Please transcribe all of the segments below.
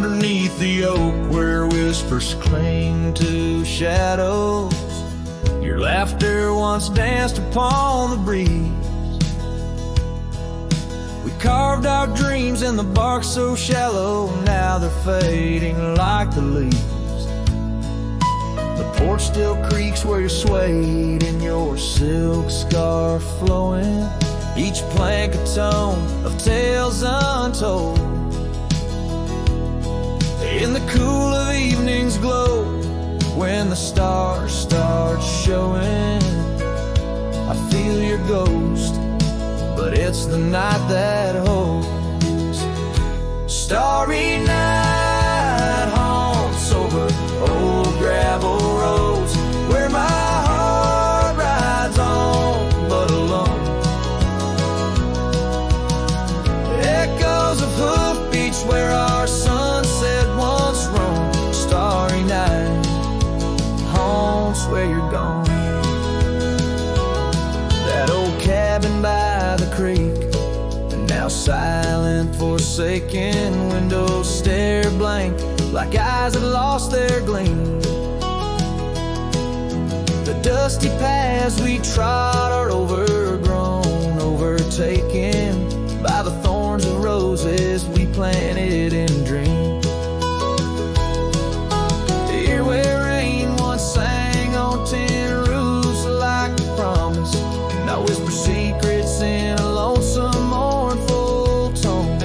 underneath the oak where whispers cling to shadows. Your laughter once danced upon the breeze. We carved our dreams in the bark so shallow, now they're fading like the leaves. The porch still creaks where you're swayed in your silk scarf flowing. Each plank a tone of tales untold. In the cool of evening's glow, when the stars start showing, I feel your ghost, but it's the night that holds. Starry night haunts over old gravel roads, where my heart rides on but alone. Echoes of hoofbeats where our sunset once roamed. Starry night haunts where you're gone. That old cabin by the creek, and now silent, forsaken. Windows stare blank like eyes that lost their gleam. The dusty paths we trod are overgrown, overtaken by the thorns of roses we planted in dreams. Here where rain once sang on tin roofs like a promise, now whisper secrets in a lonesome mournful tone.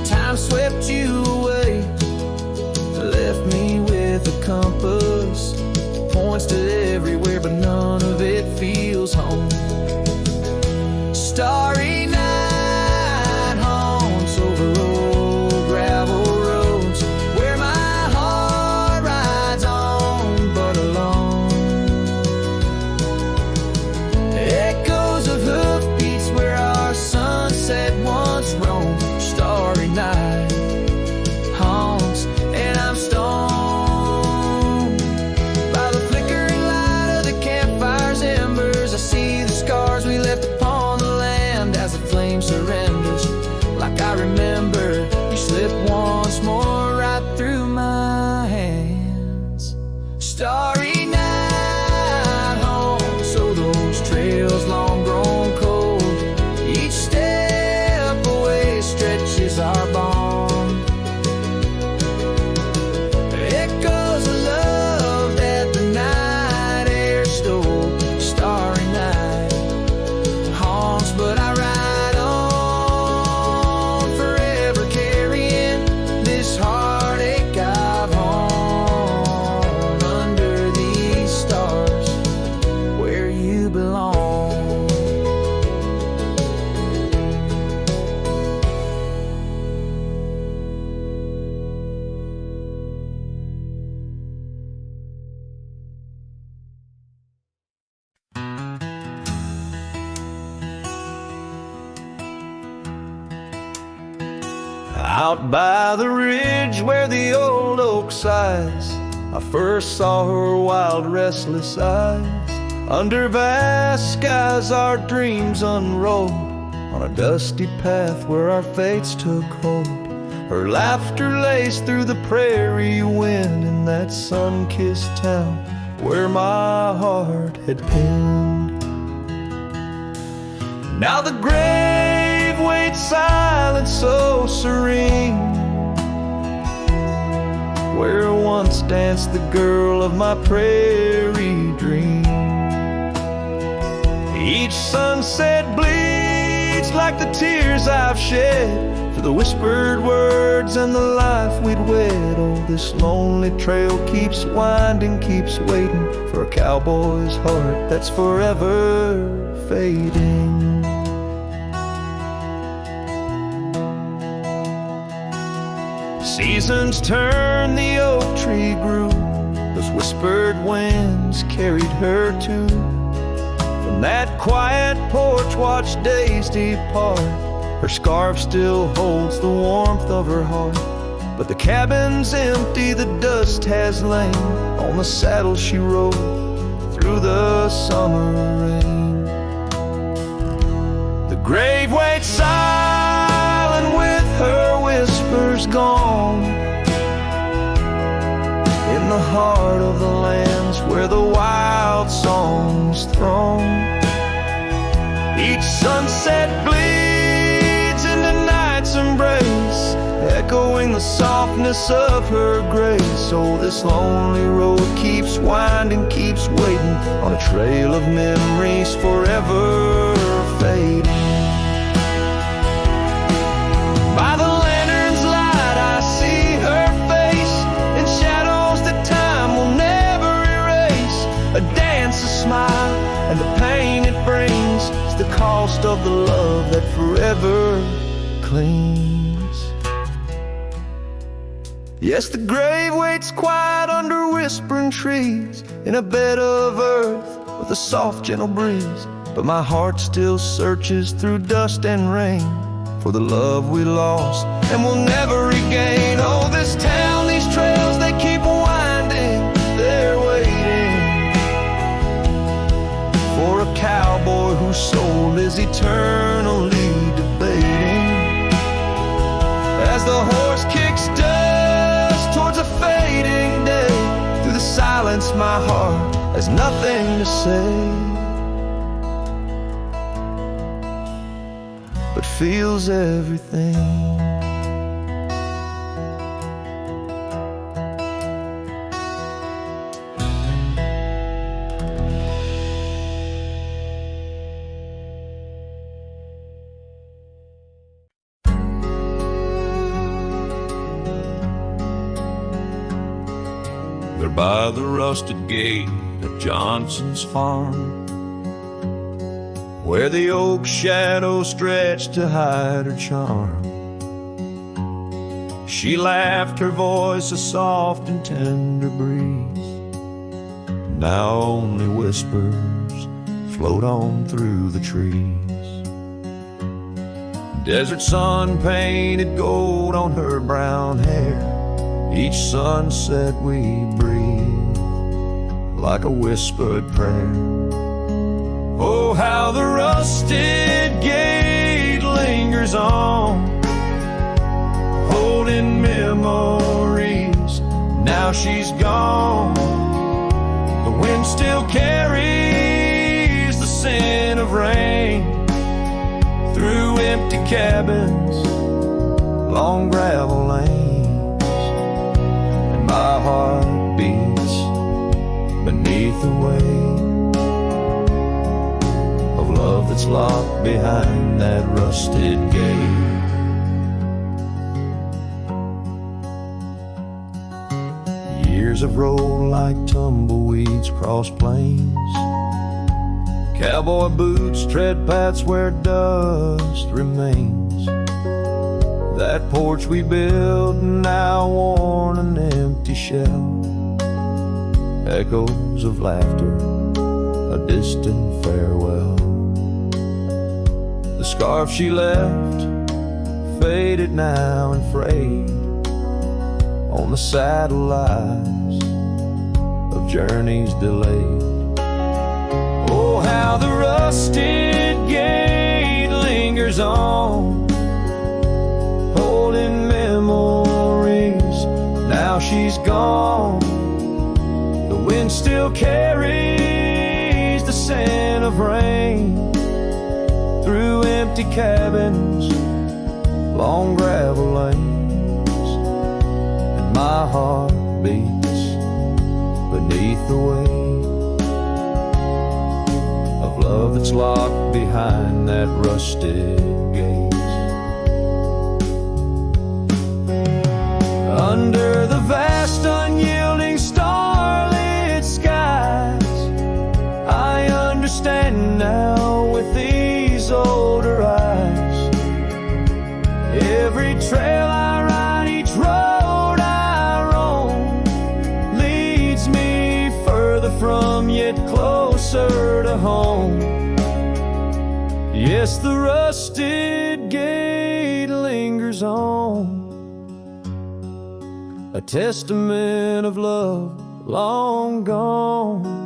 Time swept you away, left me with a compass, points to everywhere but none of it feels home. Starry night haunts over old gravel roads, where my heart rides on but alone. Echoes of hoofbeats where our sunset once roamed. Starry night haunts, and I'm stoned by the flickering light of the campfire's embers. I see the scars we left upon the land as the flame surrenders. Like I remember, you slip once more right through my hands. Starry night haunts, so those trails long grown cold. Each step away stretches our bond. Echoes of love that the night air stole. Starry night haunts, but I ride on, forever carrying this heartache I've hung under these stars where you belong. Out by the ridge where the old oak sighs, I first saw her wild, restless eyes. Under vast skies our dreams unrolled, on a dusty path where our fates took hold. Her laughter laced through the prairie wind in that sun-kissed town where my heart had pinned. Now the grave waits silent, so serene, where once danced the girl of my prairie dream. Each sunset bleeds like the tears I've shed for the whispered words and the life we'd wed. Oh, this lonely trail keeps winding, keeps waiting for a cowboy's heart that's forever fading. Seasons turn, the oak tree grew, those whispered winds carried her too. From that quiet porch watched days depart, her scarf still holds the warmth of her heart. But the cabin's empty, the dust has lain on the saddle she rode through the summer rain. The grave waits silent with her whispers embers gone. In the heart of the lands where the wild songs throng, each sunset bleeds into night's embrace, echoing the softness of her grace. Oh, this lonely road keeps winding, keeps waiting on a trail of memories forever fading. By the lantern's light I see her face in shadows that time will never erase. A dance, a smile, and the pain it brings is the cost of the love that forever clings. Yes, the grave waits quiet under whispering trees, in a bed of earth with a soft gentle breeze. But my heart still searches through dust and rain for the love we lost and will never regain. Oh, this town, these trails, they keep winding, they're waiting for a cowboy whose soul is eternally debating. As the horse kicks dust towards a fading day, through the silence my heart has nothing to say, but feels everything. They're by the rusted gate at Johnson's farm, where the oak shadows stretch to hide her charm. She laughed, her voice a soft and tender breeze. Now only whispers float on through the trees. Desert sun painted gold on her brown hair. Each sunset we breathe like a whispered prayer. Oh, how the rusted gate lingers on, holding memories. Now she's gone. The wind still carries the scent of rain through empty cabins, long gravel lanes, and my heart beats beneath the weight of love that's locked behind that rusted gate. Years have rolled like tumbleweeds across plains. Cowboy boots tread paths where dust remains. That porch we built, now worn an empty shell. Echoes of laughter, a distant farewell. The scarf she left, faded now and frayed on the saddle lies of journeys delayed. Oh, how the rusted gate lingers on, holding memories. Now she's gone. The wind still carries the scent of rain through empty cabins, long gravel lanes, and my heart beats beneath the weight of love that's locked behind that rusted gate. Under the vast unyielding starlit skies, I understand now with these older eyes. Every trail I ride, each road I roam, leads me further from yet closer to home. Yes, the rusted gate lingers on, a testament of love long gone.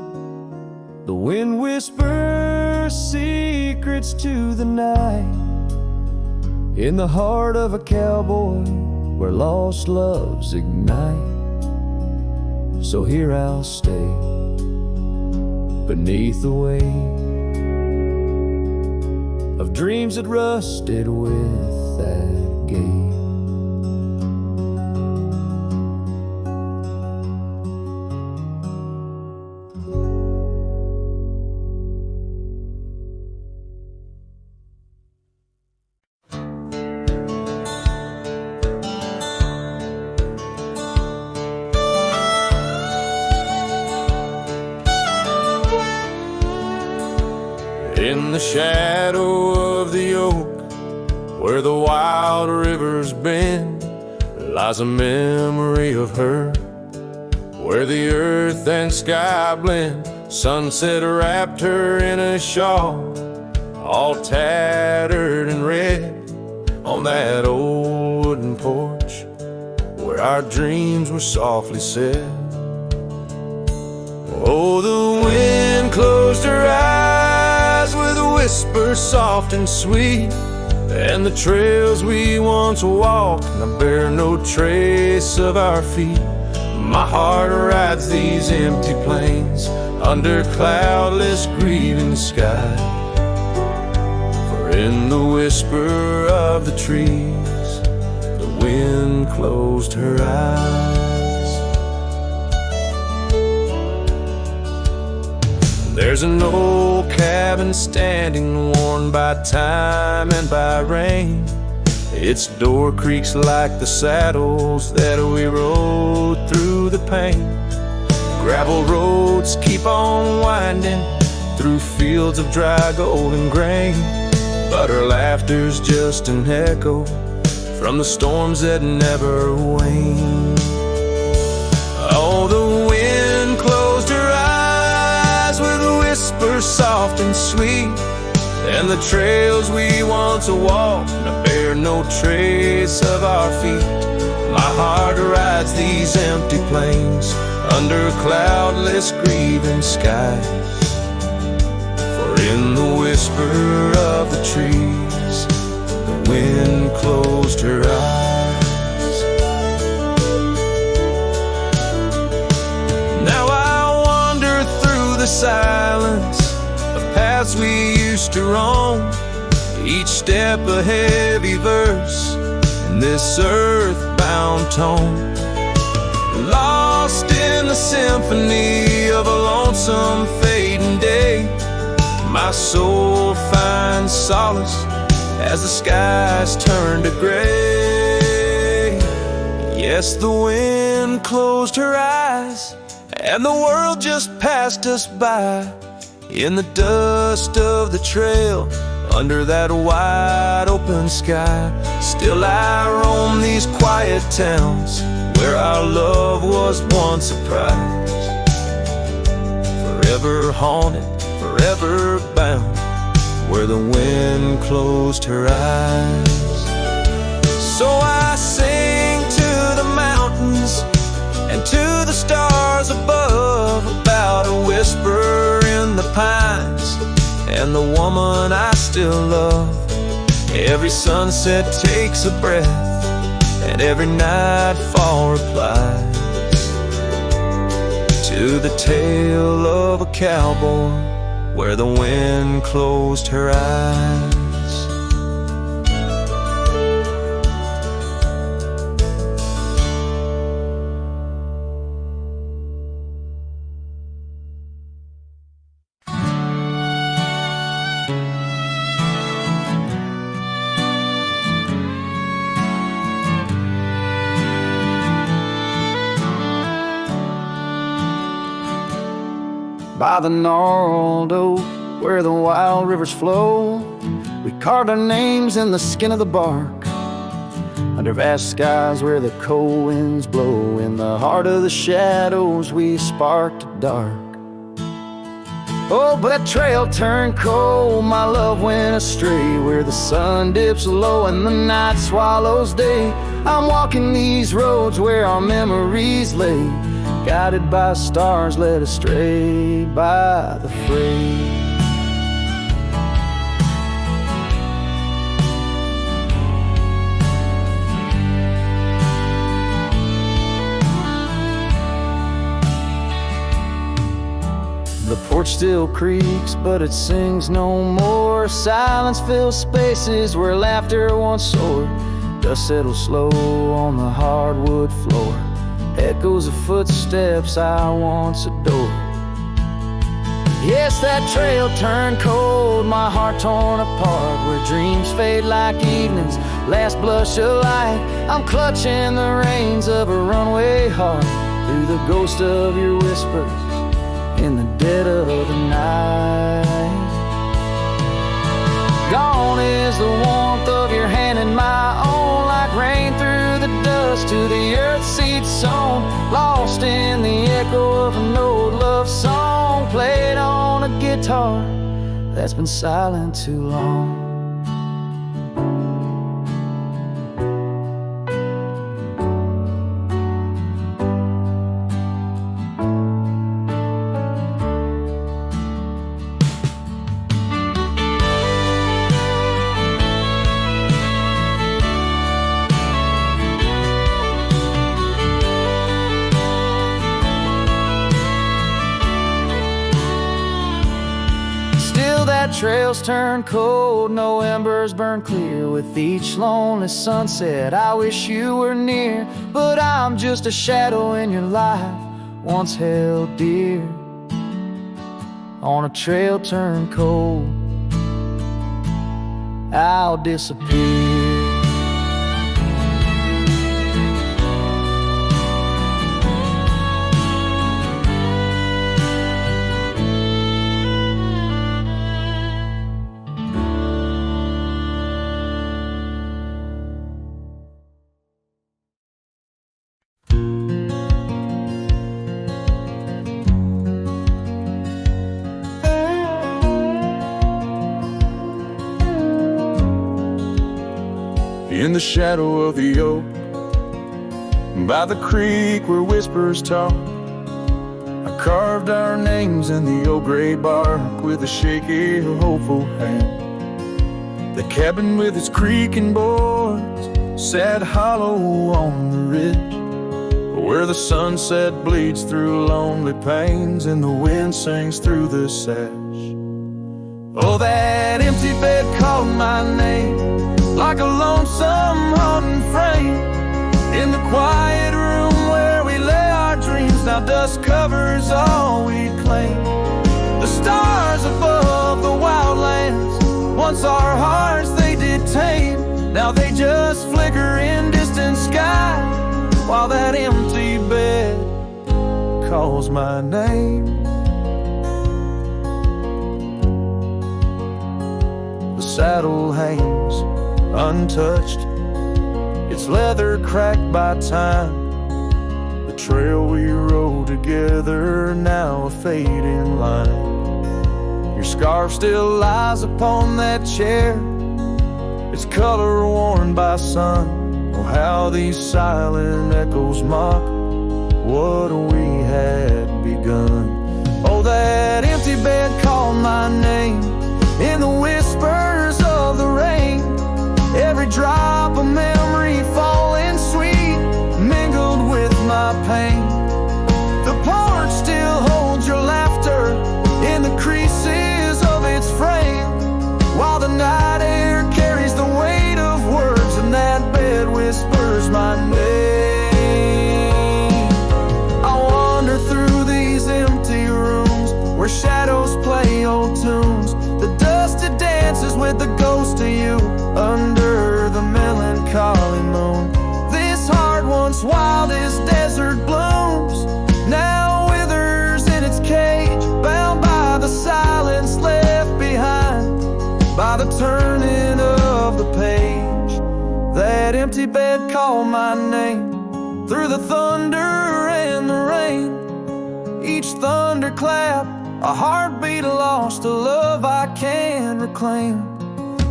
The wind whispers secrets to the night, in the heart of a cowboy where lost loves ignite. So here I'll stay beneath the weight of dreams that rusted with that gate. In the shadow of the oak, where the wild rivers bend, lies a memory of her, where the earth and sky blend. Sunset wrapped her in a shawl, all tattered and red, on that old wooden porch where our dreams were softly set. Oh, the wind closed her eyes with a whisper soft and sweet, and the trails we once walked now bear no trace of our feet. My heart rides these empty plains under cloudless grieving sky, for in the whisper of the trees the wind closed her eyes. There's an old cabin standing, worn by time and by rain. Its door creaks like the saddles that we rode through the pain. Gravel roads keep on winding through fields of dry golden grain, but her laughter's just an echo from the storms that never wane. Oh, the wind closed her eyes with a whisper soft and sweet, and the trails we once walked now bear no trace of our feet. My heart rides these empty plains under cloudless grieving skies, for in the whisper of the trees the wind closed her eyes. Now I wander through the silence of paths we used to roam, each step a heavy verse in this earthbound tone, lost in the symphony of a lonesome fading day. My soul finds solace as the skies turn to gray. Yes, the wind closed her eyes and the world just passed us by, in the dust of the trail under that wide open sky. Still I roam these quiet towns where our love was once a prize, forever haunted, forever bound, where the wind closed her eyes. So I sing to the mountains and to the stars above about a whisper in the pines and the woman I still love. Every sunset takes a breath and every nightfall replies to the tale of a cowboy where the wind closed her eyes. By the gnarled oak where the wild rivers flow, we carved our names in the skin of the bark, under vast skies where the cold winds blow. In the heart of the shadows we sparked a dark. Oh, but that trail turned cold, my love went astray, where the sun dips low and the night swallows day. I'm walking these roads where our memories lay, guided by stars led astray by the fray. still creaks, but it sings no more. Silence fills spaces where laughter once soared. Dust settles slow on the hardwood floor. Echoes of footsteps I once adored. Yes, that trail turned cold, my heart torn apart, where dreams fade like evening's last blush of light. I'm clutching the reins of a runaway heart through the ghost of your whispers in the dead of the night. Gone is the warmth of your hand in my own, like rain through the dust to the earth seat sown. Lost in the echo of an old love song, played on a guitar that's been silent too long. Trails turn cold, no embers burn clear. With each lonely sunset I wish you were near, but I'm just a shadow in your life, once held dear. On a trail turned cold, I'll disappear. In the shadow of the oak, by the creek where whispers talk, I carved our names in the old gray bark with a shaky, hopeful hand. The cabin with its creaking boards sat hollow on the ridge, where the sunset bleeds through lonely panes and the wind sings through the sash. Oh, that empty bed called my name, like a lonesome haunting frame, in the quiet room where we lay our dreams. Now dust covers all we claim. The stars above the wildlands, once our hearts they did tame. Now they just flicker in distant sky, while that empty bed calls my name. The saddle hangs untouched, its leather cracked by time. The trail we rode together, now a fading line. Your scarf still lies upon that chair, its color worn by sun. Oh, how these silent echoes mock what we had begun. Oh, that empty bed called my name in the whispers of the rain. Every drop of memory falling sweet, mingled with my pain. The porch still holds your laughter in the creases of its frame, while the night air carries the weight of words, and that bed whispers my name. I wander through these empty rooms where shadows play old tunes. The dusted dances with the ghost of you under the melancholy moon. This heart once wild as desert blooms, now withers in its cage, bound by the silence left behind, by the turning of the page. That empty bed called my name through the thunder and the rain. Each thunderclap a heartbeat lost, a love I can't reclaim.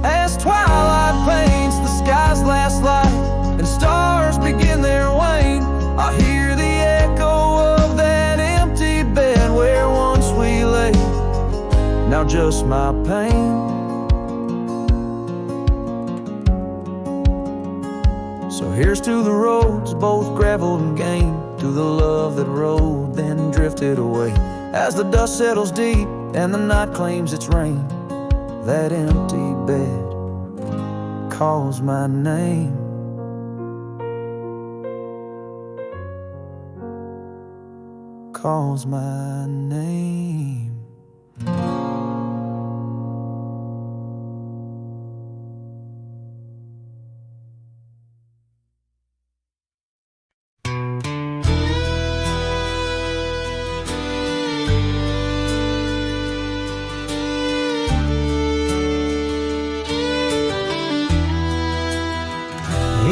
As twilight paints the sky's last light and stars begin their wane, I hear the echo of that empty bed where once we lay. Now just my pain. So here's to the roads, both gravel and game, to the love that rode then drifted away. As the dust settles deep and the night claims its reign. That empty bed calls my name. Calls my name.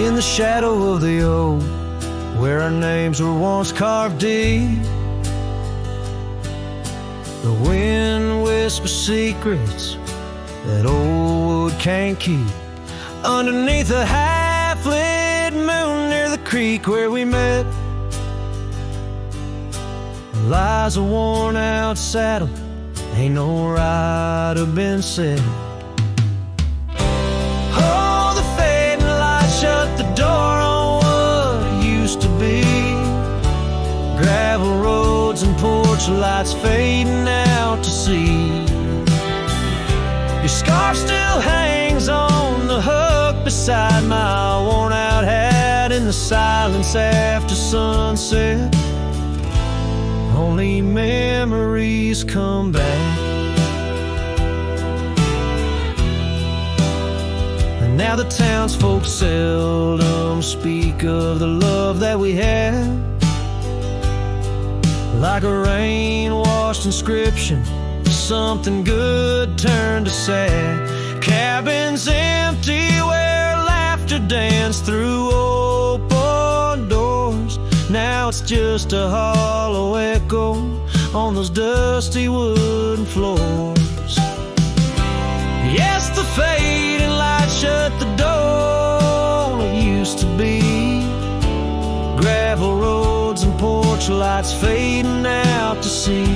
In the shadow of the oak, where our names were once carved deep, the wind whispers secrets that old wood can't keep. Underneath a half-lit moon near the creek where we met lies a worn-out saddle. Ain't no rider been set. Oh, the fading light shut the door on what used to be. Gravel roads and porch lights fading out to sea. Your scarf still hangs on the hook beside my worn-out hat in the silence after sunset. Only memories come back. And now the townsfolk seldom speak of the love that we had. Like a rain-washed inscription, something good turned to sad. Cabins empty where laughter danced through open doors. Now it's just a hollow echo on those dusty wooden floors. Yes, the fading light shut the door. It used to be gravel roads and porch lights fading out to sea.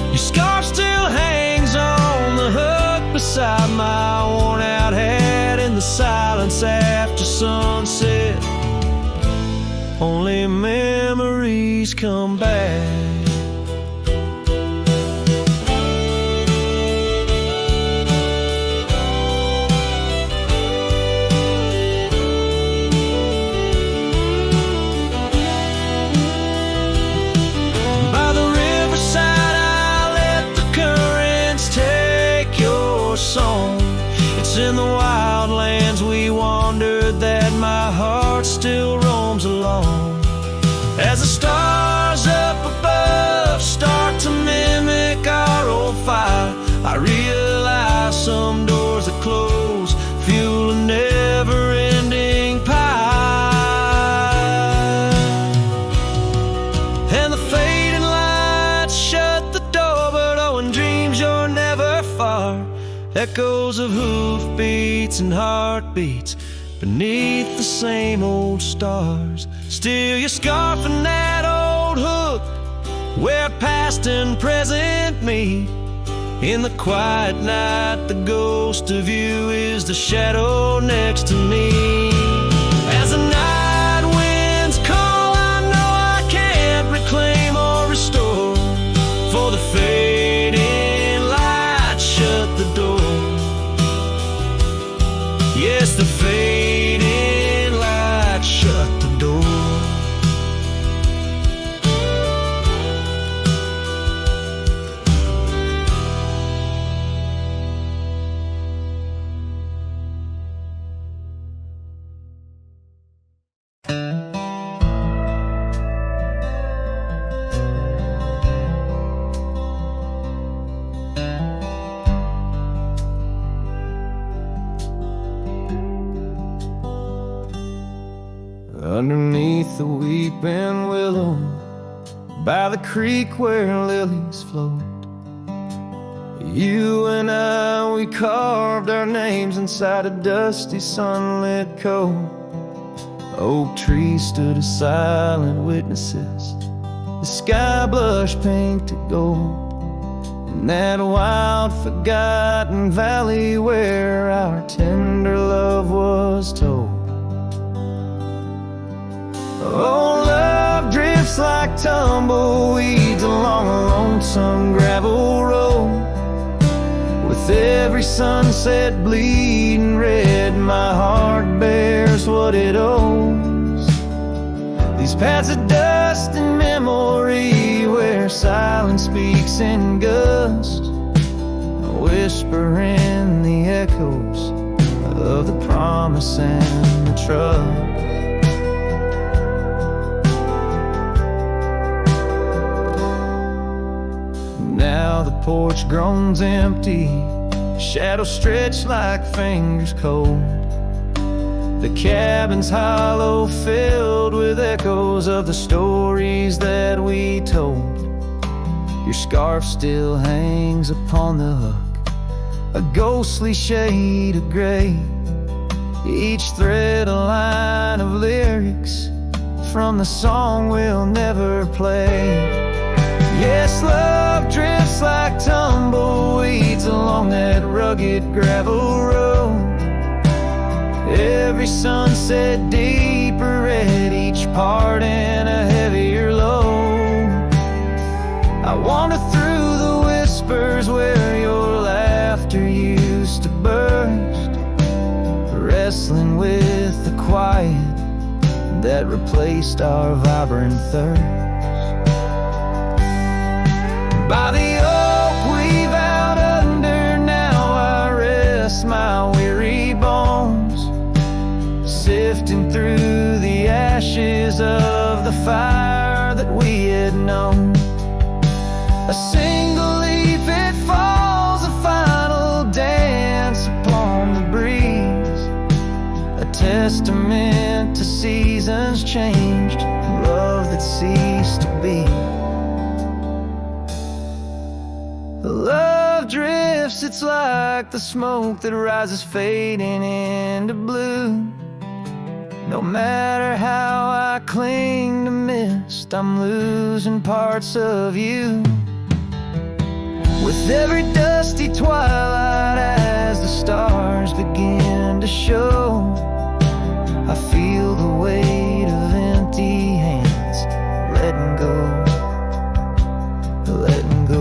Your scarf still hangs on the hook beside my worn-out hat in the silence after sunset. Only memories come back. By the riverside I let the currents take your song. It's in the wildlands we wandered that my heart still roams along. As the stars up above start to mimic our old fire, I realize some doors that close fuel a never-ending pie. And the fading lights shut the door, but oh, in dreams you're never far. Echoes of hoofbeats and heartbeats beneath the same old stars. Still your scarf and that old hook where past and present meet. In the quiet night the ghost of you is the shadow next to me. As the night winds call, I know I can't reclaim or restore, for the fading light shut the door. Yes, the fading light shut the door. Underneath the weeping willow, by the creek where lilies float, you and I, we carved our names inside a dusty sunlit cove. Oak trees stood as silent witnesses, the sky blushed pink to gold. In that wild forgotten valley where our tender love was told. Oh, love drifts like tumbleweeds along along a lonesome gravel road. With every sunset bleeding red, my heart bears what it owes. These paths of dust and memory, where silence speaks in gust, a whisper in the echoes of the promise and the trust. Now the porch groans empty, shadows stretch like fingers cold. The cabin's hollow, filled with echoes of the stories that we told. Your scarf still hangs upon the hook, a ghostly shade of gray, each thread a line of lyrics from the song we'll never play. Yes, love drifts like tumbleweeds along that rugged gravel road. Every sunset deeper red, each part in a heavier load. I wander through the whispers where your laughter used to burst, wrestling with the quiet that replaced our vibrant thirst. By the oak we vowed under, now I rest my weary bones, sifting through the ashes of the fire that we had known. A single leaf, it falls, a final dance upon the breeze, a testament to seasons changed, love that ceased to be. Love drifts, it's like the smoke that rises fading into blue. No matter how I cling to mist, I'm losing parts of you. With every dusty twilight, as the stars begin to show, I feel the weight of empty hands, letting go, letting go.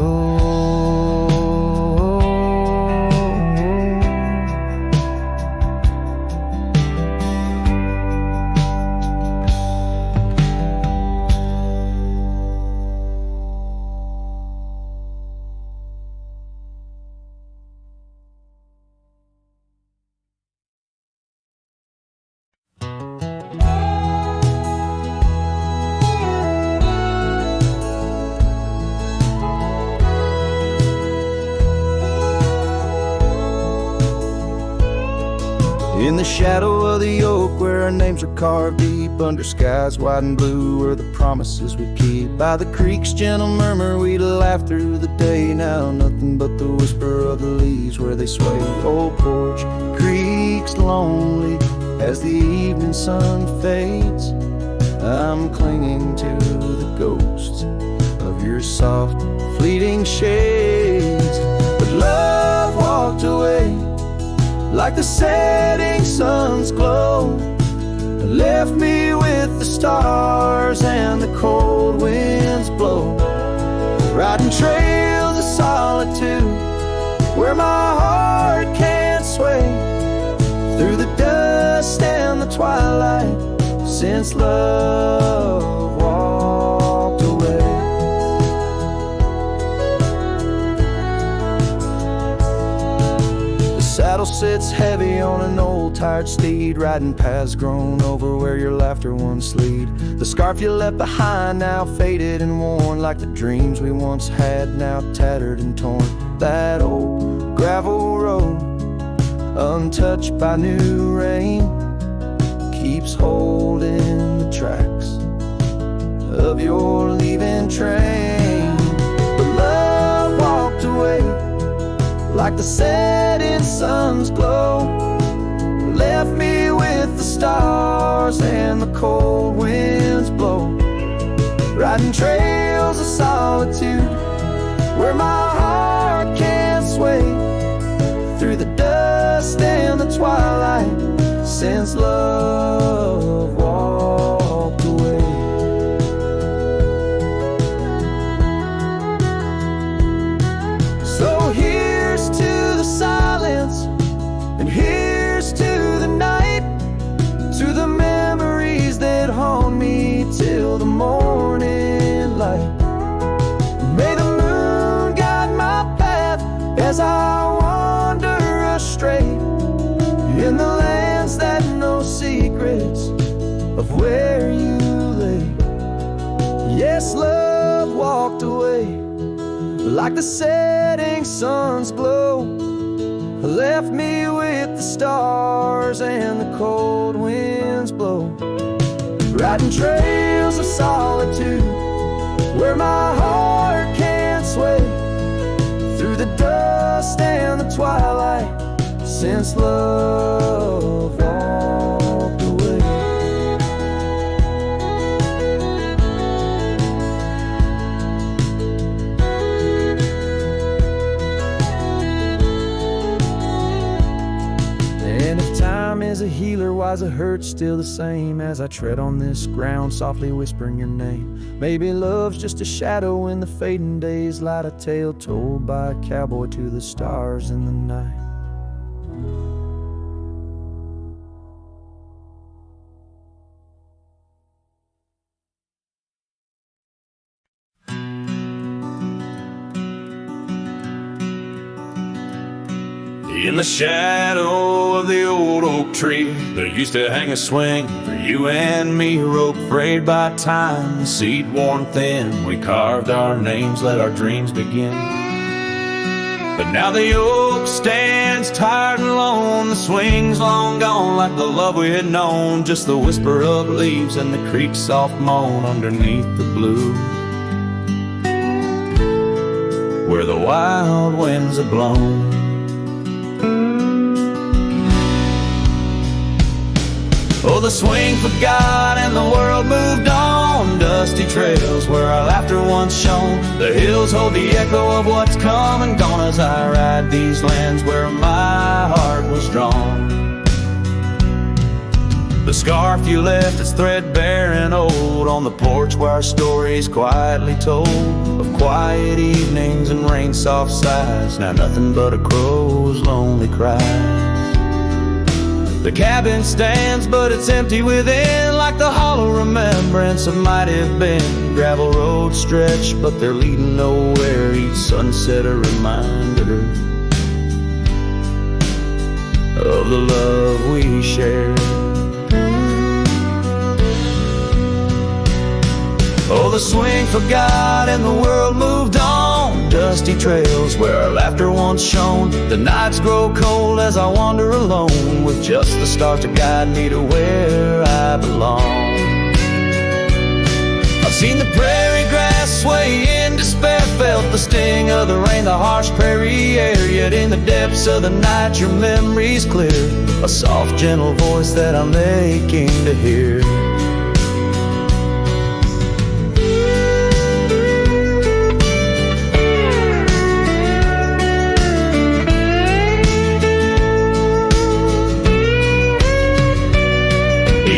In the shadow of the oak, where our names are carved deep, under skies wide and blue, where the promises we keep. By the creek's gentle murmur, we laugh through the day. Now nothing but the whisper of the leaves where they sway. Old porch creaks lonely as the evening sun fades. I'm clinging to the ghosts of your soft, fleeting shades. But love walked away like the setting sun's glow, left me with the stars and the cold winds blow, riding trails of solitude where my heart can't sway, through the dust and the twilight, since love walked away. Saddle sits heavy on an old tired steed, riding paths grown over where your laughter once lead. The scarf you left behind, now faded and worn, like the dreams we once had, now tattered and torn. That old gravel road, untouched by new rain, keeps holding the tracks of your leaving train. But love walked away like the setting sun's glow, left me with the stars and the cold winds blow, riding trails of solitude where my heart can't sway, through the dust and the twilight, since love walked away. as I wander astray in the lands that know secrets of where you lay. Yes, love walked away like the setting sun's glow, left me with the stars and the cold winds blow, riding trails of solitude where my heart can't sway, through the dust and the twilight since love walked away. And if time is a healer, why's the hurt still the same as I tread on this ground, softly whispering your name? Maybe love's just a shadow in the fading days, light a tale told by a cowboy to the stars in the night. In the shadow of the old oak tree, there used to hang a swing for you and me, a rope frayed by time, the seed worn thin. We carved our names, let our dreams begin. But now the oak stands tired and alone, the swing's long gone like the love we had known, just the whisper of leaves and the creek's soft moan underneath the blue, where the wild winds have blown. Oh, the swing forgot and the world moved on, dusty trails where our laughter once shone. The hills hold the echo of what's come and gone as I ride these lands where my heart was drawn. The scarf you left is threadbare and old on the porch where our stories quietly told, of quiet evenings and rain-soft sighs, now nothing but a crow's lonely cry. The cabin stands, but it's empty within, like the hollow remembrance of might have been. Gravel roads stretch, but they're leading nowhere, each sunset a reminder of the love we shared. Oh, the swing forgot and the world moved on, dusty trails where our laughter once shone. The nights grow cold as I wander alone, with just the stars to guide me to where I belong. I've seen the prairie grass sway in despair, felt the sting of the rain, the harsh prairie air, yet in the depths of the night your memory's clear, a soft gentle voice that I'm aching to hear.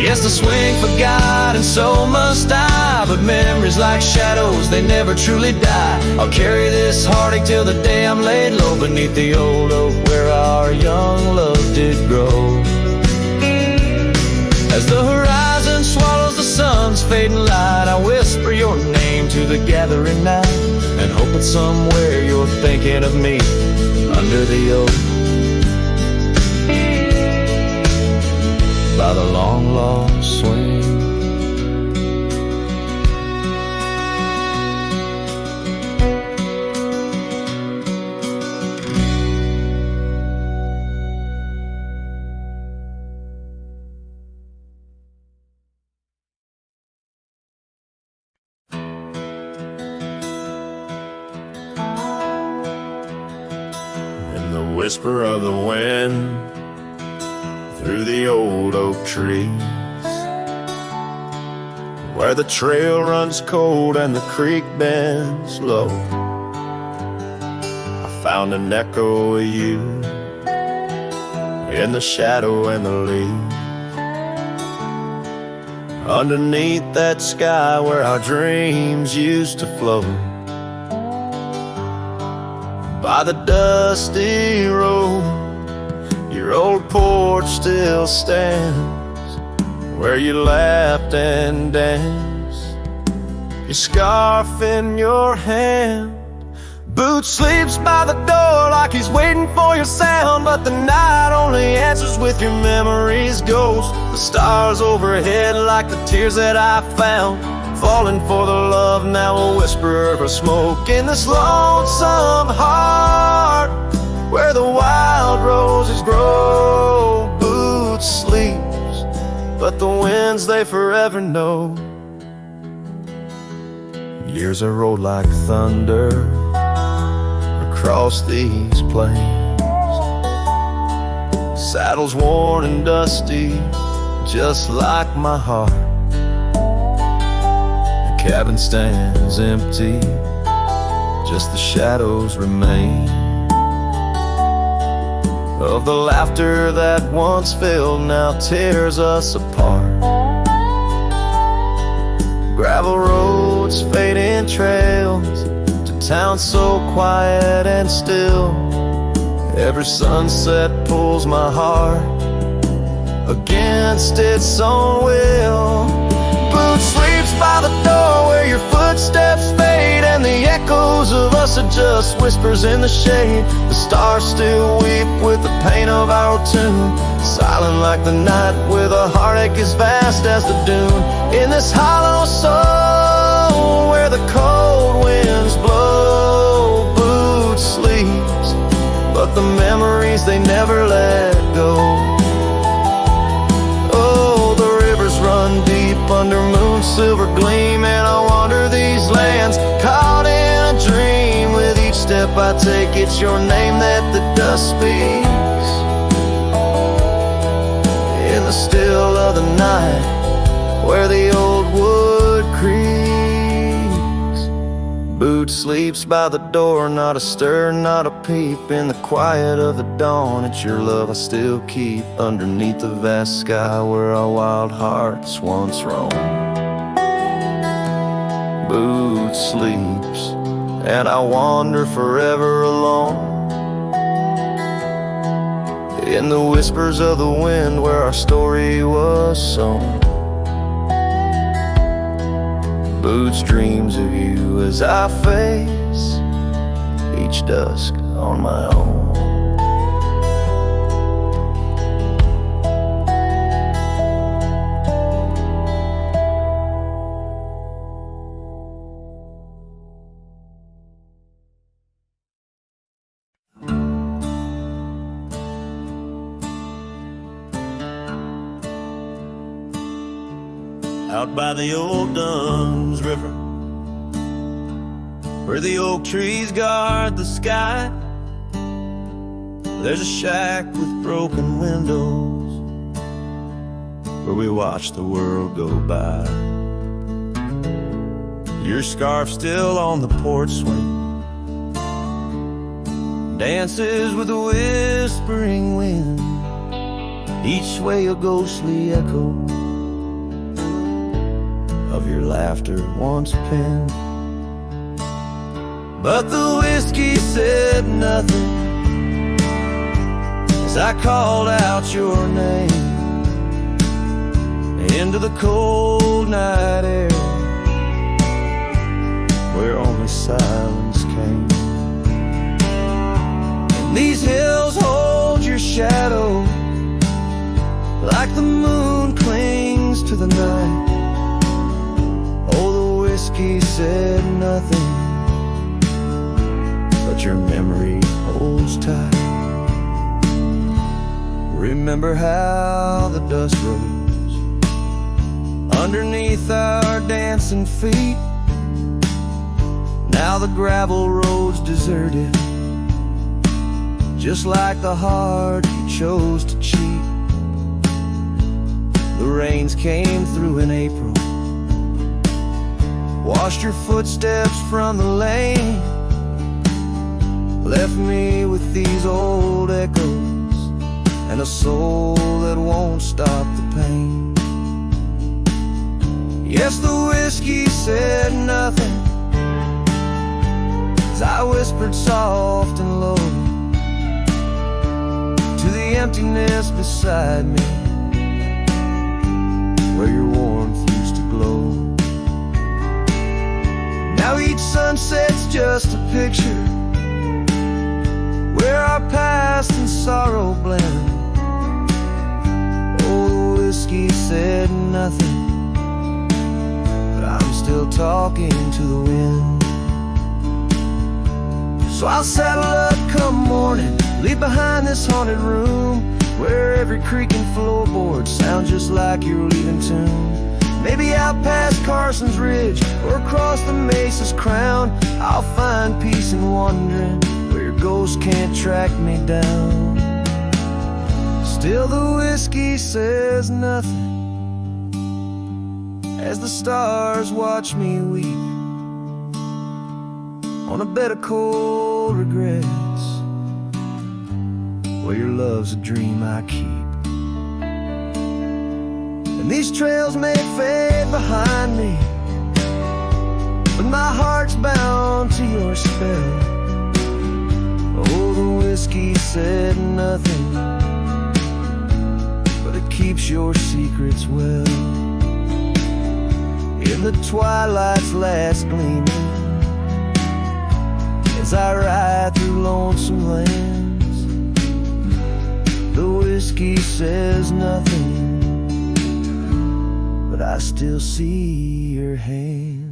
Yes, the swing forgot and so must I, but memories like shadows, they never truly die. I'll carry this heartache till the day I'm laid low beneath the old oak where our young love did grow. As the horizon swallows the sun's fading light, I whisper your name to the gathering night, and hope that somewhere you're thinking of me under the oak by the long lost swing. In the whisper of the wind through the old oak trees, where the trail runs cold and the creek bends low, I found an echo of you in the shadow and the leaves, underneath that sky where our dreams used to float, by the dusty road. Your old porch still stands where you laughed and danced, your scarf in your hand. Boots sleeps by the door like he's just waiting for your sound, but the night only answers with your memory's ghost. The stars overhead like the tears that I found, falling for the love, now a whisper of smoke in this lonesome heart where the wild roses grow. Boots sleeps, but the winds they forever know. Years are rolled like thunder across these plains, saddles worn and dusty, just like my heart. The cabin stands empty, just the shadows remain of the laughter that once filled, now tears us apart. Gravel roads, fading trails, to towns so quiet and still. Every sunset pulls my heart against its own will. Boot sleeps by the door where your footsteps fade, and the echoes of us are just whispers in the shade. The stars still weep with the pain of our tune, silent like the night with a heartache as vast as the dune. In this hollow soul where the cold winds blow, Boot sleeps, but the memories they never let go. Oh, the rivers run deep under moon's silver gleam, and I wander these lands caught in a dream. With each step I take, it's your name that the dust speaks. In the still of the night where the old wood creaks, Boot sleeps by the door, not a stir, not a peep. In the quiet of the dawn, it's your love I still keep underneath the vast sky where our wild hearts once roamed. Boot sleeps, and I wander forever alone in the whispers of the wind where our story was sown. Boots dreams of you as I face each dusk on my own. Out by the old Duns River, where the oak trees guard the sky, there's a shack with broken windows where we watch the world go by. Your scarf still on the porch swing, dances with the whispering wind, each way a ghostly echo of your laughter once penned. But the whiskey said nothing as I called out your name into the cold night air where only silence came. And these hills hold your shadow like the moon clings to the night. Oh, the whiskey said nothing, but your memory holds tight. Remember how the dust rose underneath our dancing feet. Now the gravel road's deserted, just like the heart you chose to cheat. The rains came through in April, washed your footsteps from the lane, left me with these old echoes and a soul that won't stop the pain. Yes, the whiskey said nothing as I whispered soft and low to the emptiness beside me where your warmth used to glow. Now each sunset's just a picture where our nothing, but I'm still talking to the wind. So I'll saddle up come morning, leave behind this haunted room, where every creaking floorboard sounds just like you're leaving tune. Maybe out past Carson's Ridge or across the Mesa's crown, I'll find peace in wandering where your ghost can't track me down. Still the whiskey says nothing as the stars watch me weep on a bed of cold regrets, where your love's a dream I keep. And these trails may fade behind me, but my heart's bound to your spell. Oh, the whiskey said nothing, but it keeps your secrets well. In the twilight's last gleaming, as I ride through lonesome lands, the whiskey says nothing, but I still see your hands.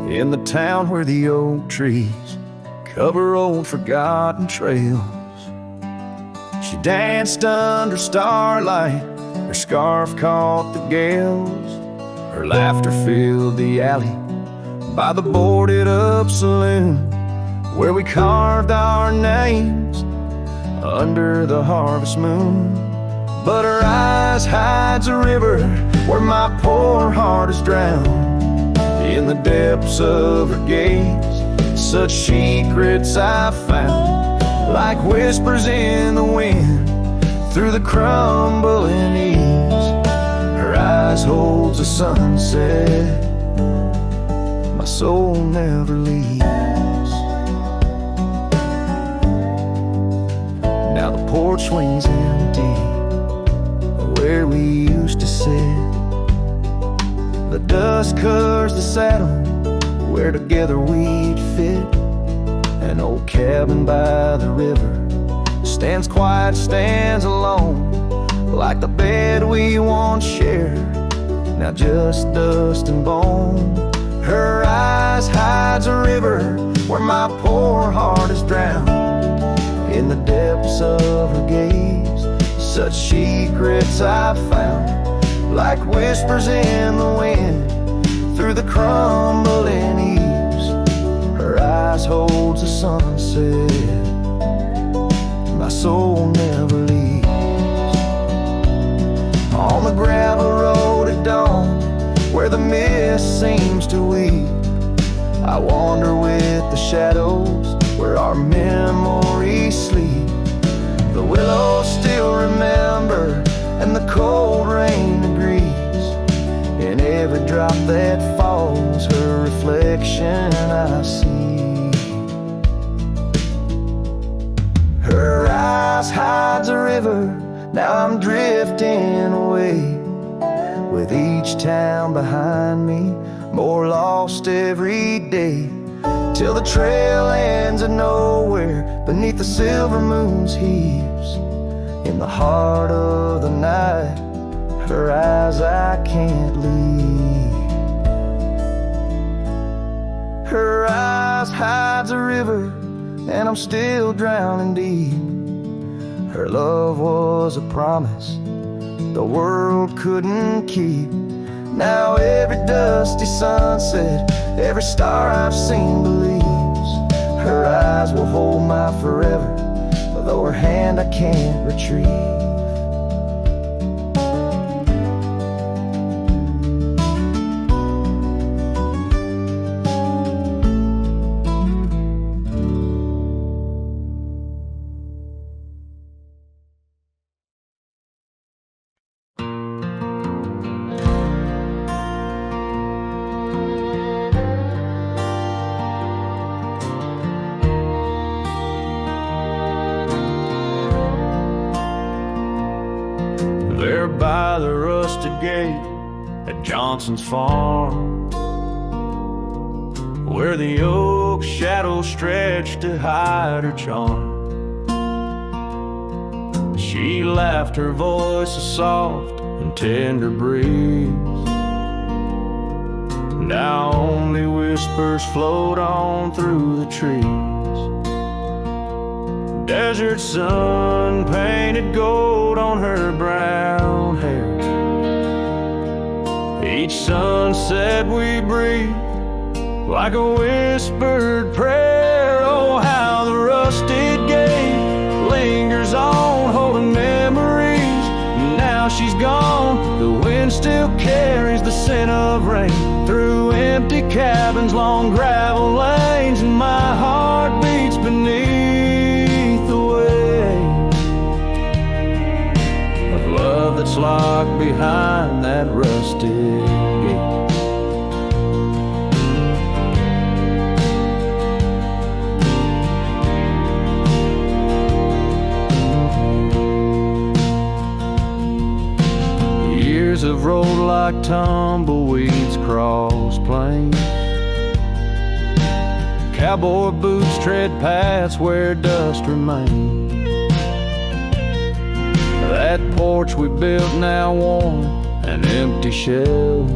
In the town where the oak trees cover old forgotten trails, she danced under starlight, her scarf caught the gales. Her laughter filled the alley by the boarded up saloon, where we carved our names under the harvest moon. But her eyes hides a river where my poor heart is drowned. In the depths of her gaze, such secrets I found, like whispers in the wind through the crumbling eaves. Her eyes holds a sunset my soul never leaves. Now the porch swings empty where we used to sit. The dust covers the saddle where together we'd fit. An old cabin by the river stands quiet, stands alone, like the bed we once shared, now just dust and bone. Her eyes hides a river where my poor heart is drowned. In the depths of her gaze, such secrets I found, like whispers in the wind through the crumbling eaves. Her eyes holds the sunset my soul never leaves. On the gravel road at dawn, where the mist seems to weep, I wander with the shadows where our memories sleep. The willows still remember and the cold rain agrees. In every drop that falls, her reflection I see. Her eyes hides a river, now I'm drifting away, with each town behind me, more lost every day, till the trail ends at nowhere beneath the silver moon's heaves. In the heart of the night, her eyes I can't leave. Her eyes hides a river, and I'm still drowning deep. Her love was a promise the world couldn't keep. Now every dusty sunset, every star I've seen believes. Her eyes will hold my forever, though her hand I can't retrieve. by the rusted gate at Johnson's farm, where the oak shadow stretched to hide her charm. She laughed, her voice a soft and tender breeze. Now only whispers float on through the trees. Desert sun painted gold on her brown hair. Each sunset we breathe like a whispered prayer. Oh, how the rusted gate lingers on, holding memories. Now she's gone, the wind still carries the scent of rain through empty cabins, long gravel lanes, and my heart beats beneath the weight of love that's locked behind that rusted gate. Years have rolled like tumbleweeds across plains. Cowboy boots tread paths where dust remains. That porch we built now worn, an empty shell.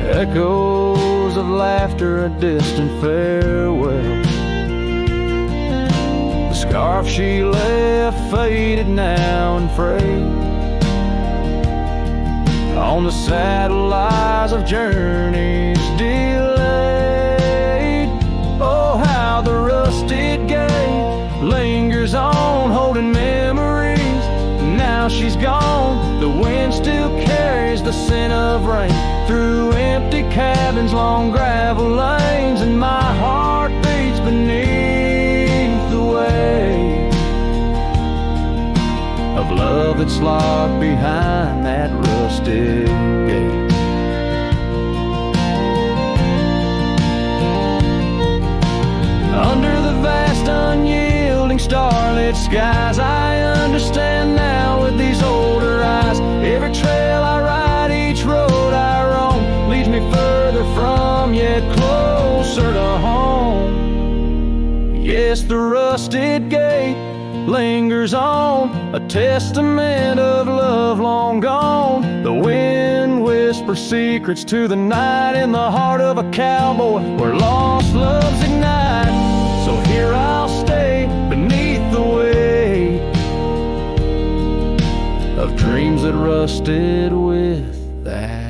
Echoes of laughter, a distant farewell. The scarf she left faded now and frayed. On the saddle lies of journeys delayed. Oh, how the rusted gate lingers on, holding memories. Now she's gone, the wind still carries the scent of rain through empty cabins, long gravel lanes, and my heart beats beneath the weight of love that's locked behind that rusted gate. Under the vast unyielding starlit skies, I understand now with these older eyes. Every trail I ride, each road I roam, leads me further from, yet closer to home. Yes, the rusted gate lingers on, a testament of love long gone. The wind whispers secrets to the night in the heart of a cowboy where lost loves ignite. So here I'll stay beneath the weight of dreams that rusted with that.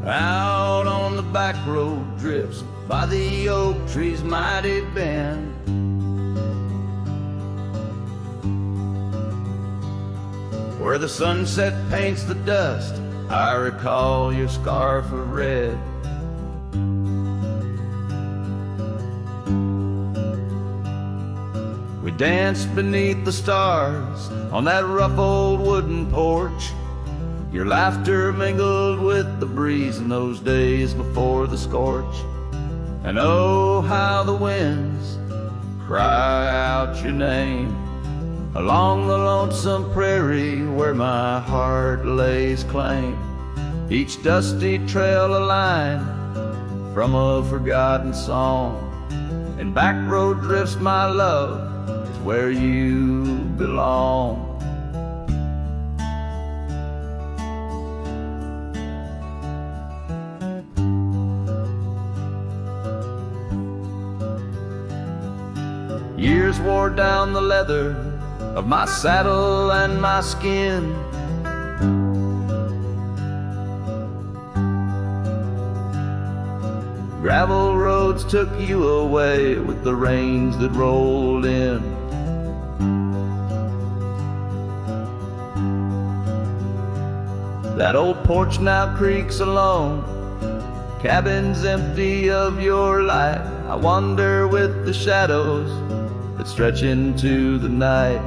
Out on the back road drifts by the oak tree's mighty bend. Where the sunset paints the dust, I recall your scarf of red. We danced beneath the stars on that rough old wooden porch. Your laughter mingled with the breeze in those days before the scorch. And oh, how the winds cry out your name along the lonesome prairie where my heart lays claim. Each dusty trail a line from a forgotten song, and back road drifts, my love, is where you belong. Years wore down the leather of my saddle and my skin. Gravel roads took you away with the rains that rolled in. That old porch now creaks alone, cabin's empty of your light. I wander with the shadows that stretch into the night.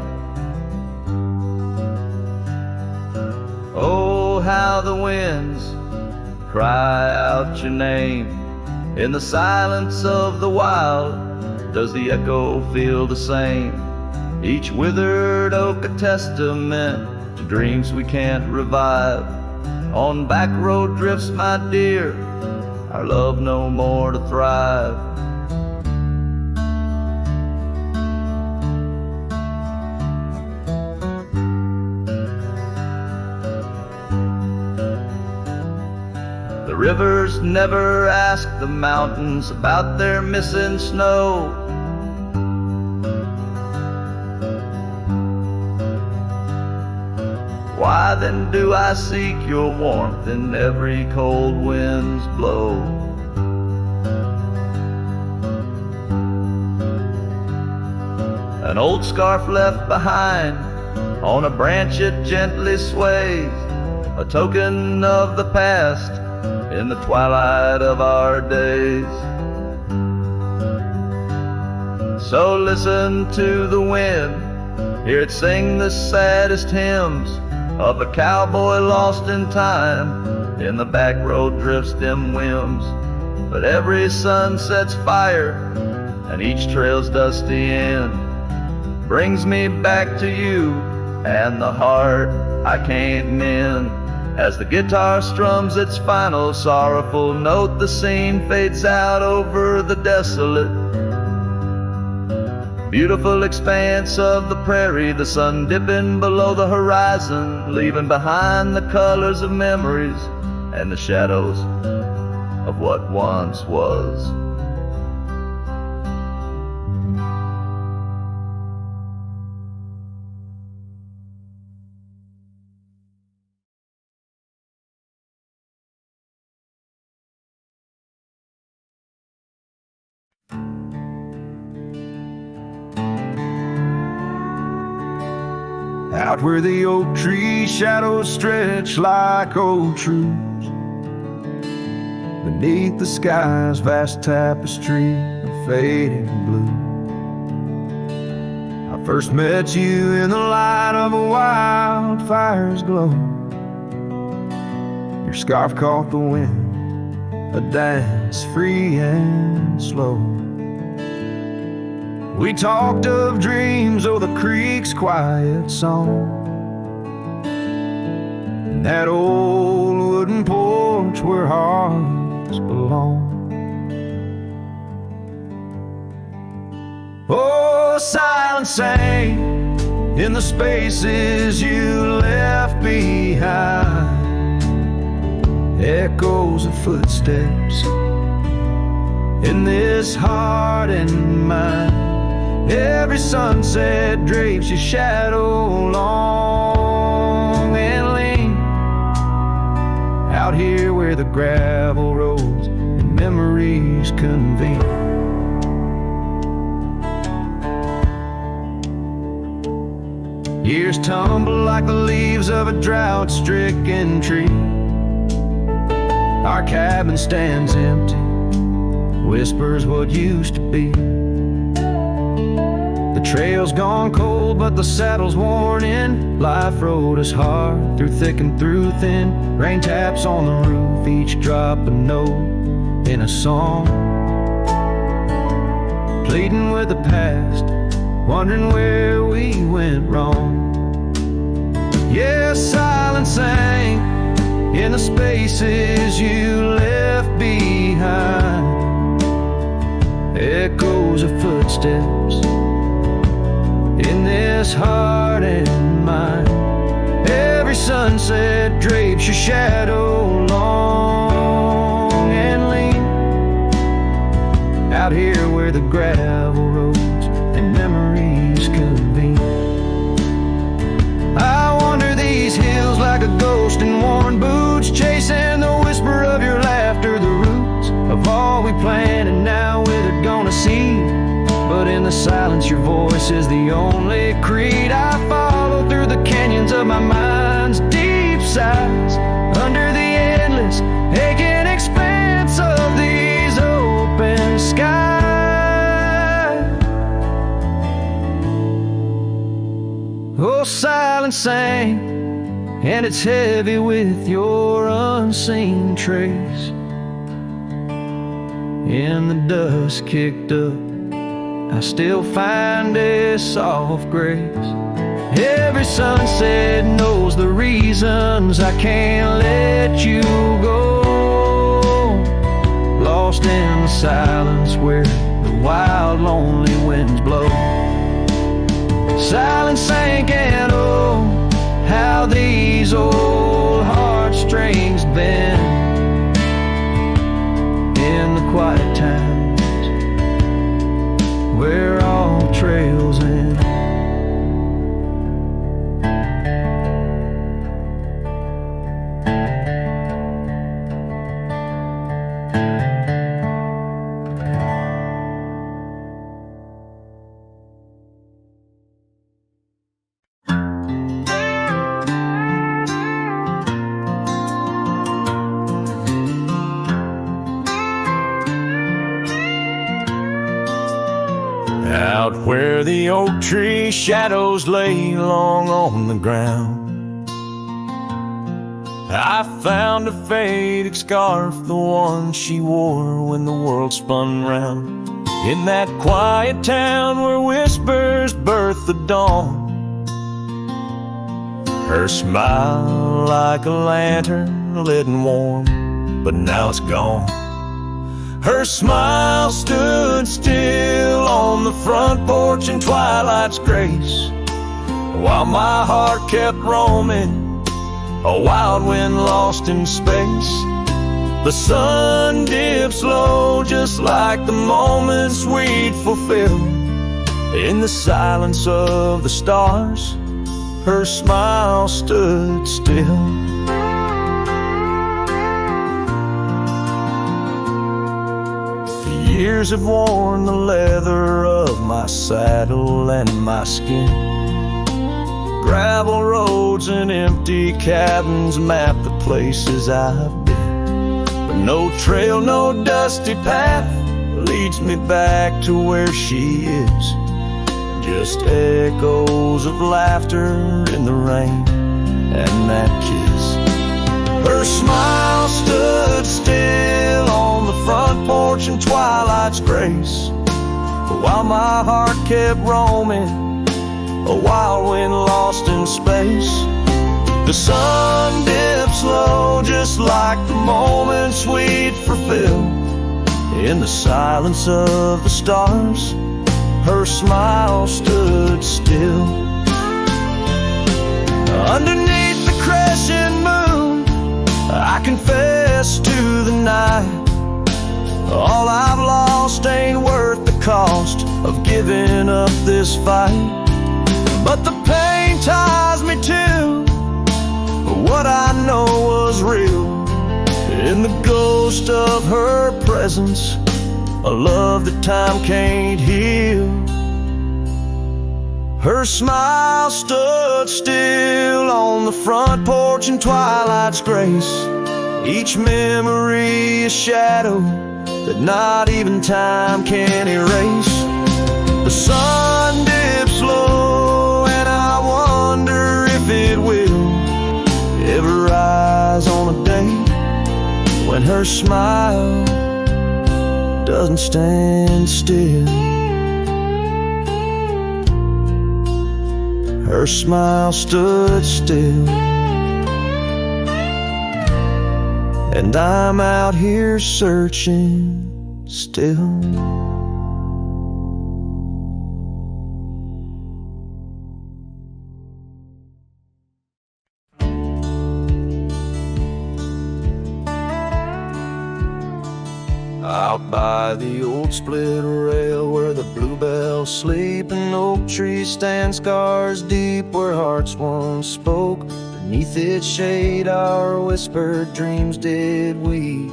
Oh, how the winds cry out your name. In the silence of the wild, does the echo feel the same? Each withered oak a testament to dreams we can't revive. On back road drifts, my dear, our love no more to thrive. The rivers never ask the mountains about their missing snow. Why then do I seek your warmth in every cold wind's blow? An old scarf left behind on a branch it gently sways, a token of the past in the twilight of our days. So listen to the wind, hear it sing the saddest hymns of a cowboy lost in time. In the back road drifts dim whims, but every sunset's fire and each trail's dusty end brings me back to you and the heart I can't mend. As the guitar strums its final sorrowful note, the scene fades out over the desolate, beautiful expanse of the prairie, the sun dipping below the horizon, leaving behind the colors of memories and the shadows of what once was. Out where the oak tree shadows stretch like old truths, beneath the sky's vast tapestry of fading blue. I first met you in the light of a wildfire's glow. Your scarf caught the wind, a dance free and slow. We talked of dreams, oh, the creek's quiet song, and that old wooden porch where hearts belong. Oh, silence sang in the spaces you left behind, echoes of footsteps in this heart and mind. Every sunset drapes your shadow long and lean, out here where the gravel roads and memories convene. Years tumble like the leaves of a drought-stricken tree. Our cabin stands empty, whispers what used to be. The trail's gone cold, but the saddle's worn in. Life rode us hard, through thick and through thin. Rain taps on the roof, each drop a note in a song. Pleading with the past, wondering where we went wrong. Yeah, silence sang in the spaces you left behind, echoes of footsteps in this heart and mind. Every sunset drapes your shadow long and lean, out here where the gravel roads and memories convene. I wander these hills like a ghost in worn boots, chasing the whisper of your laughter, the roots of all we planned and now withered gonna see. But in the silence your voice is the only creed I follow through the canyons of my mind's deep sighs. sang, and it's heavy with your unseen trace. In the dust kicked up, I still find a soft grace. Every sunset knows the reasons I can't let you go. Lost in the silence where the wild, lonely winds blow. Silence sank and oh, how these old heartstrings bend. In the quiet times where all trails end. Out where the oak tree shadows lay long on the ground, I found a faded scarf, the one she wore when the world spun round. In that quiet town where whispers birth the dawn, her smile like a lantern lit and warm, but now it's gone. Her smile stood still on the front porch in twilight's grace, while my heart kept roaming, a wild wind lost in space. The sun dips low just like the moments we'd fulfill. In the silence of the stars, her smile stood still. Years have worn the leather of my saddle and my skin. Gravel roads and empty cabins map the places I've been, but no trail, no dusty path leads me back to where she is. Just echoes of laughter in the rain and that kiss. Her smile stood still on the front porch in twilight's grace, while my heart kept roaming, a wild wind lost in space. The sun dips low just like the moments we'd fulfill. In the silence of the stars, her smile stood still. Underneath the crescent moon, I confess to the night, all I've lost ain't worth the cost of giving up this fight. But the pain ties me to what I know was real. In the ghost of her presence, a love that time can't heal. Her smile stood still on the front porch in twilight's grace. Each memory a shadow that not even time can erase. The sun dips low and I wonder if it will ever rise on a day when her smile doesn't stand still. Her smile stood still, and I'm out here searching still. Out by the old split rail where the bluebells sleep and oak trees stand scars deep where hearts once spoke. Beneath its shade our whispered dreams did weep.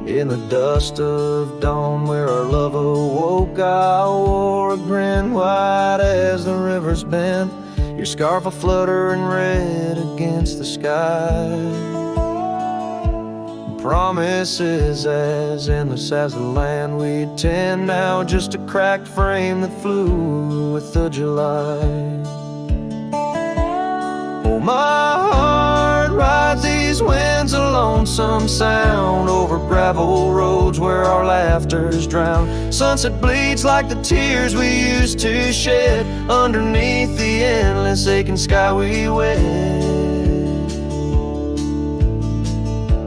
In the dust of dawn where our love awoke, I wore a grin wide as the river's bend. Your scarf a fluttering red against the sky. Promises as endless as the land we'd tend, now just a cracked frame that flew with the July. Oh, my heart rides these winds, a lonesome sound over gravel roads where our laughter's drowned. Sunset bleeds like the tears we used to shed underneath the endless aching sky we wed.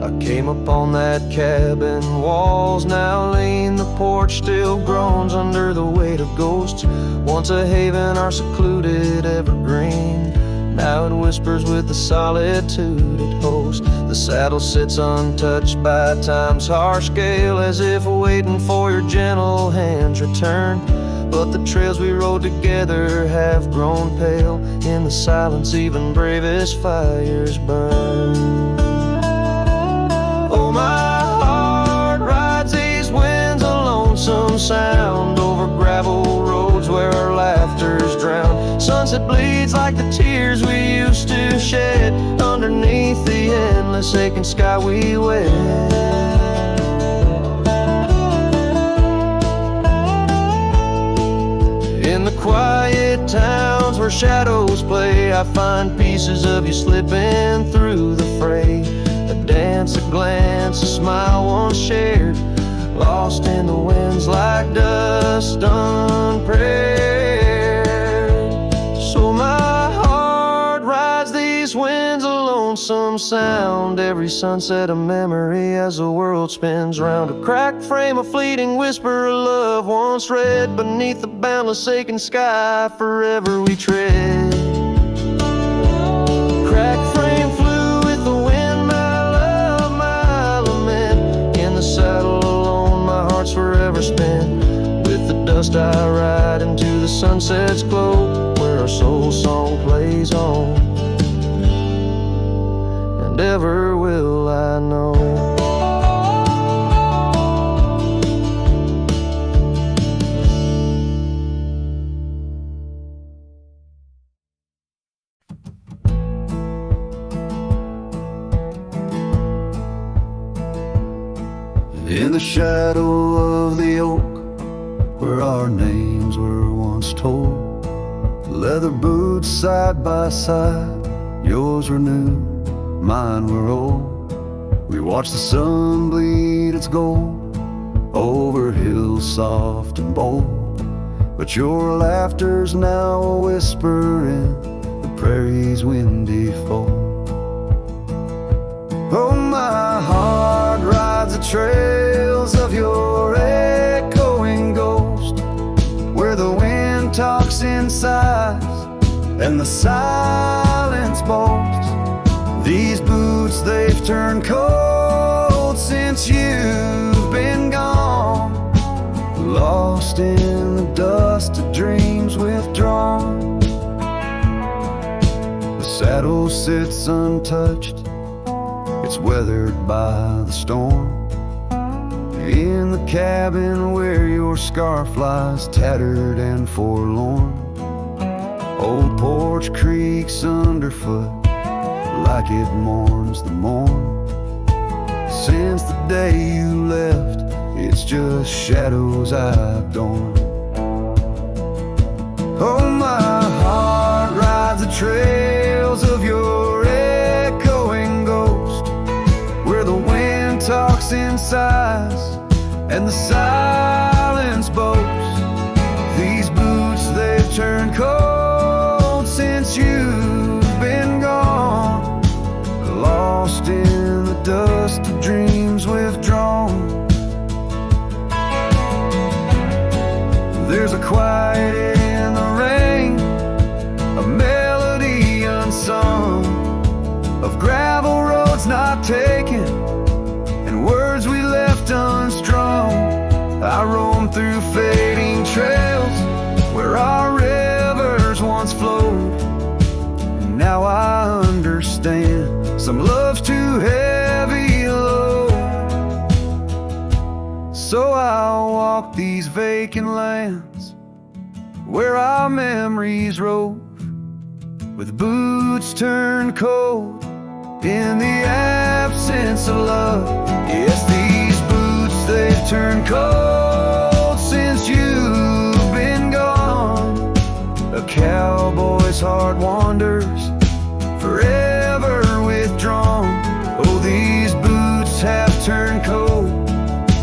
I came upon that cabin, walls now lean, the porch still groans under the weight of ghosts. Once a haven, our secluded evergreen, now it whispers with the solitude it hosts. The saddle sits untouched by time's harsh scale, as if waiting for your gentle hand's return. But the trails we rode together have grown pale, in the silence even bravest fires burn. Oh, my heart rides these winds, a lonesome sound over gravel roads where our laughter's drowned. Sunset bleeds like the tears we used to shed underneath the endless aching sky we wed. In the quiet towns where shadows play, I find pieces of you slipping through the fray. A dance, a glance, a smile once shared, lost in the winds like dust unprepared. So my heart rides these winds, a lonesome sound, every sunset a memory as the world spins round. A cracked frame, a fleeting whisper of love once read beneath the boundless aching sky forever we tread. Cracked frame flew with the wind, my love, my lament. In the saddle alone, my heart's forever spent. With the dust I ride into the sunset's glow, where our soul song plays on, and ever will I know. In the shadow of the oak, where our names were once told, leather boots side by side, yours were new, mine were old. We watched the sun bleed its gold over hills soft and bold, but your laughter's now a whisper in the prairie's windy fold. Oh, my heart rides the trails of your echoing ghost, where the wind talks in sighs and the silence boasts. These boots, they've turned cold since you've been gone, lost in the dust of dreams withdrawn. The saddle sits untouched, it's weathered by the storm. In the cabin where your scarf lies tattered and forlorn, old porch creaks underfoot like it mourns the morn. Since the day you left, it's just shadows I've dorn. Oh, my heart rides the trails of your echoing ghost, where the wind talks in sighs and the silence boasts. These boots, they've turned cold since you've been gone, lost in the dust of dreams withdrawn. There's a quiet in the rain, a melody unsung, of gravel roads not taken and words we left unstrung. I roam through fading trails where our rivers once flowed, and now I understand some love's too heavy a load. So I'll walk these vacant lands where our memories rove, with boots turned cold in the absence of love. Yes, these boots, they've turned cold since you've been gone. A cowboy's heart wanders forever withdrawn. Oh, these boots have turned cold,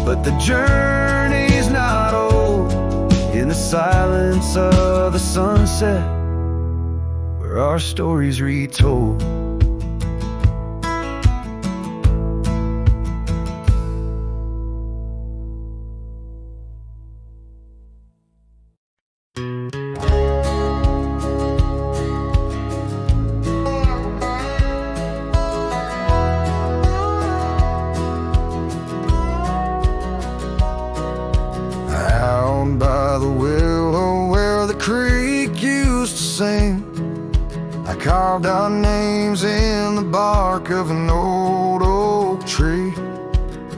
but the journey's not old. In the silence of the sunset, where our stories retold. Out by the willow where the creek used to sing, I carved our names in the bark of an old oak tree.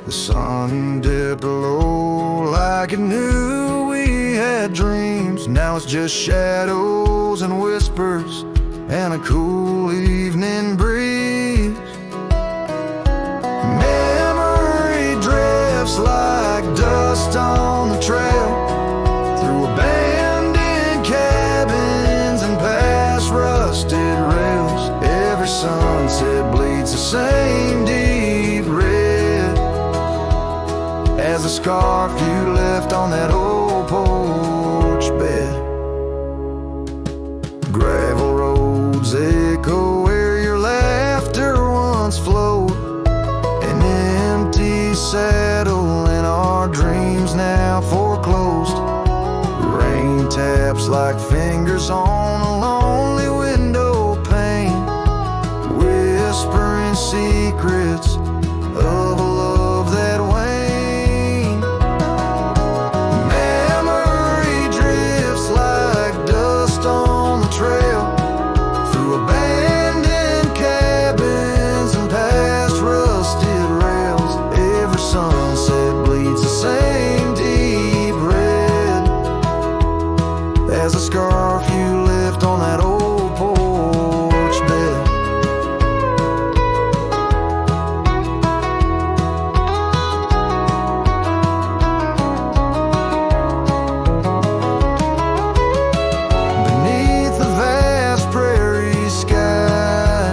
The sun dipped low like it knew we had dreams. Now it's just shadows and whispers and a cool evening breeze. Memory drifts like dust on the trail, through abandoned cabins and past rusted rails. Every sunset bleeds the same deep red as the scarf you left on that old porch bed. Gravel roads echo where your laughter once flowed, an empty saddle and our dreams now foreclosed. Rain taps like fingers on a lonely window pane, whispering secrets of a love that waned. Memory drifts like dust on the trail, through abandoned cabins and past rusted rails. Every sunset bleeds the same deep red as the scarf you left on that old porch bed. Beneath the vast prairie sky,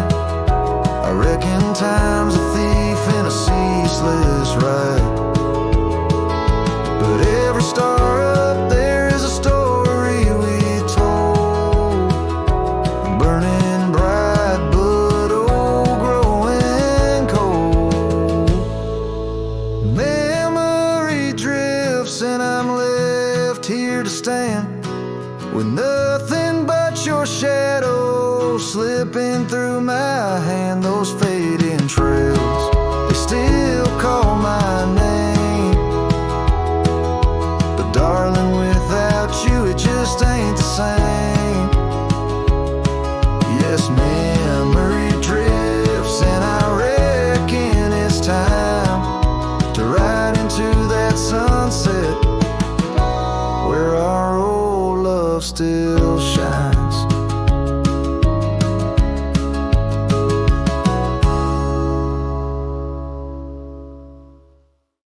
I reckon time's a thief in a ceaseless ride. But every star up there is a story we told, burning bright but oh, growing cold. Memory drifts and I'm left here to stand with nothing but your shadow slipping through my hand. Those fading trails, they still call my name, but darling, without you it just ain't the same. Yes, memory drifts and I reckon it's time to ride into that sunset where our old love still